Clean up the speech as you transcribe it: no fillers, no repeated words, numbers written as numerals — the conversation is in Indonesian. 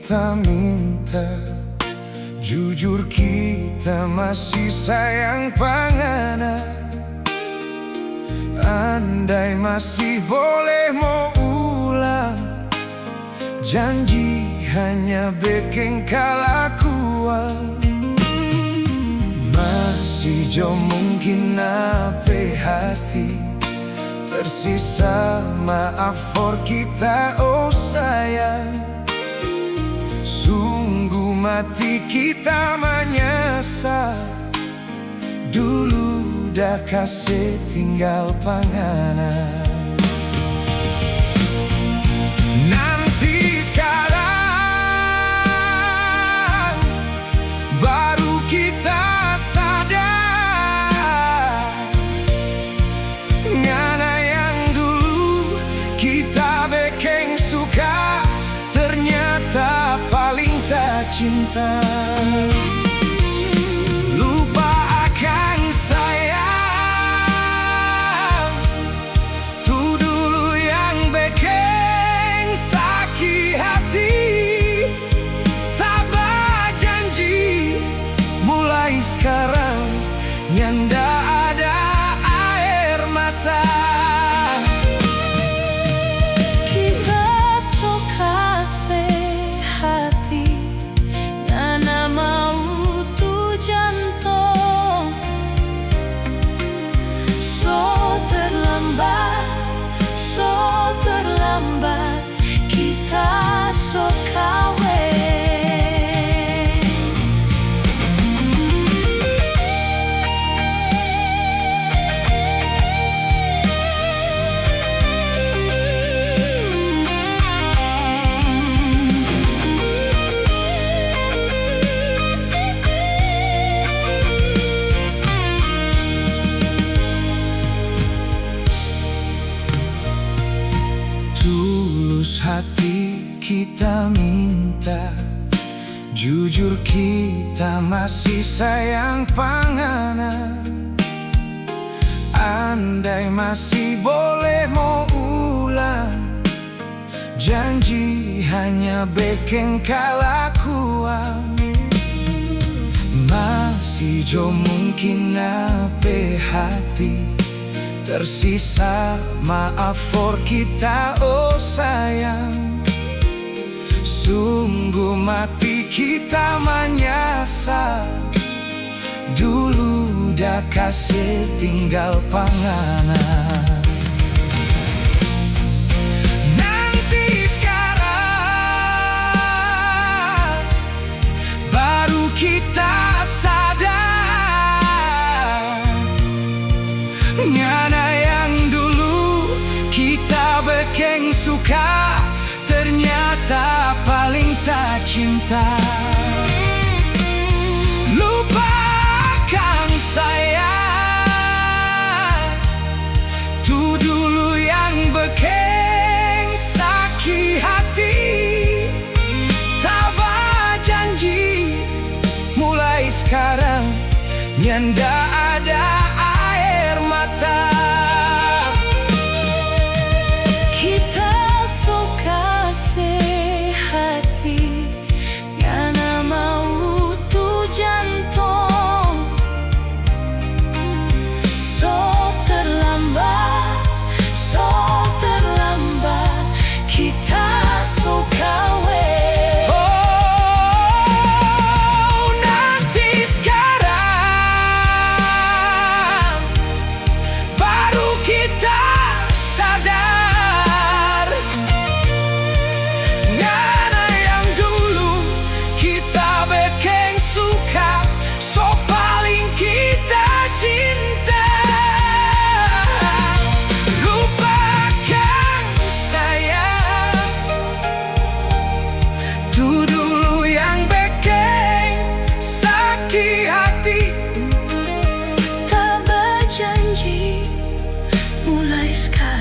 kita minta, jujur kita masih sayang pangana. Andai masih boleh mau ulang, janji hanya bikin kalakuan. Masih jauh mungkin ape hati tersisa, maaf for kita oh sayang. Sungguh mati kita menyesal, dulu dah kasih tinggal panganan. Nanti sekarang baru kita sadar, ngana yang dulu kita bikin suka ternyata paling tak cinta. Lupa akan sayang, tuh dulu yang bikin sakit hati. Tabah janji, mulai sekarang nyanda ada air mata. Kita sok kasih hati, ngana mau tuh jantung. So terlambat kita sok kawin. Tulus hati kita minta, jujur kita masih sayang pangana. Andai masih boleh mau ulang, janji hanya bikin kalakuan. Masih jauh mungkin ape hati tersisa, maaf for kita oh sayang. Sungguh mati kita menyesal, dulu dah kasih tinggal panganan. Nanti sekarang baru kita sadar, ngana yang dulu kita bikin suka ternyata paling tak cinta. Lupakan sayang, tuh dulu yang bikin sakit hati. Tabah janji, mulai sekarang nyanda ada air mata. Kita sok kasih hati, ngana mau tuh jantung. Sok terlambat kita sok kawin. Oh, nanti sekarang baru kita sadar, ngana yang dulu kita bikin suka, so paling kita cinta. Lupakan sayang, tuh dulu yang bikin sakit hati. Tak berjanji, mulai sekarang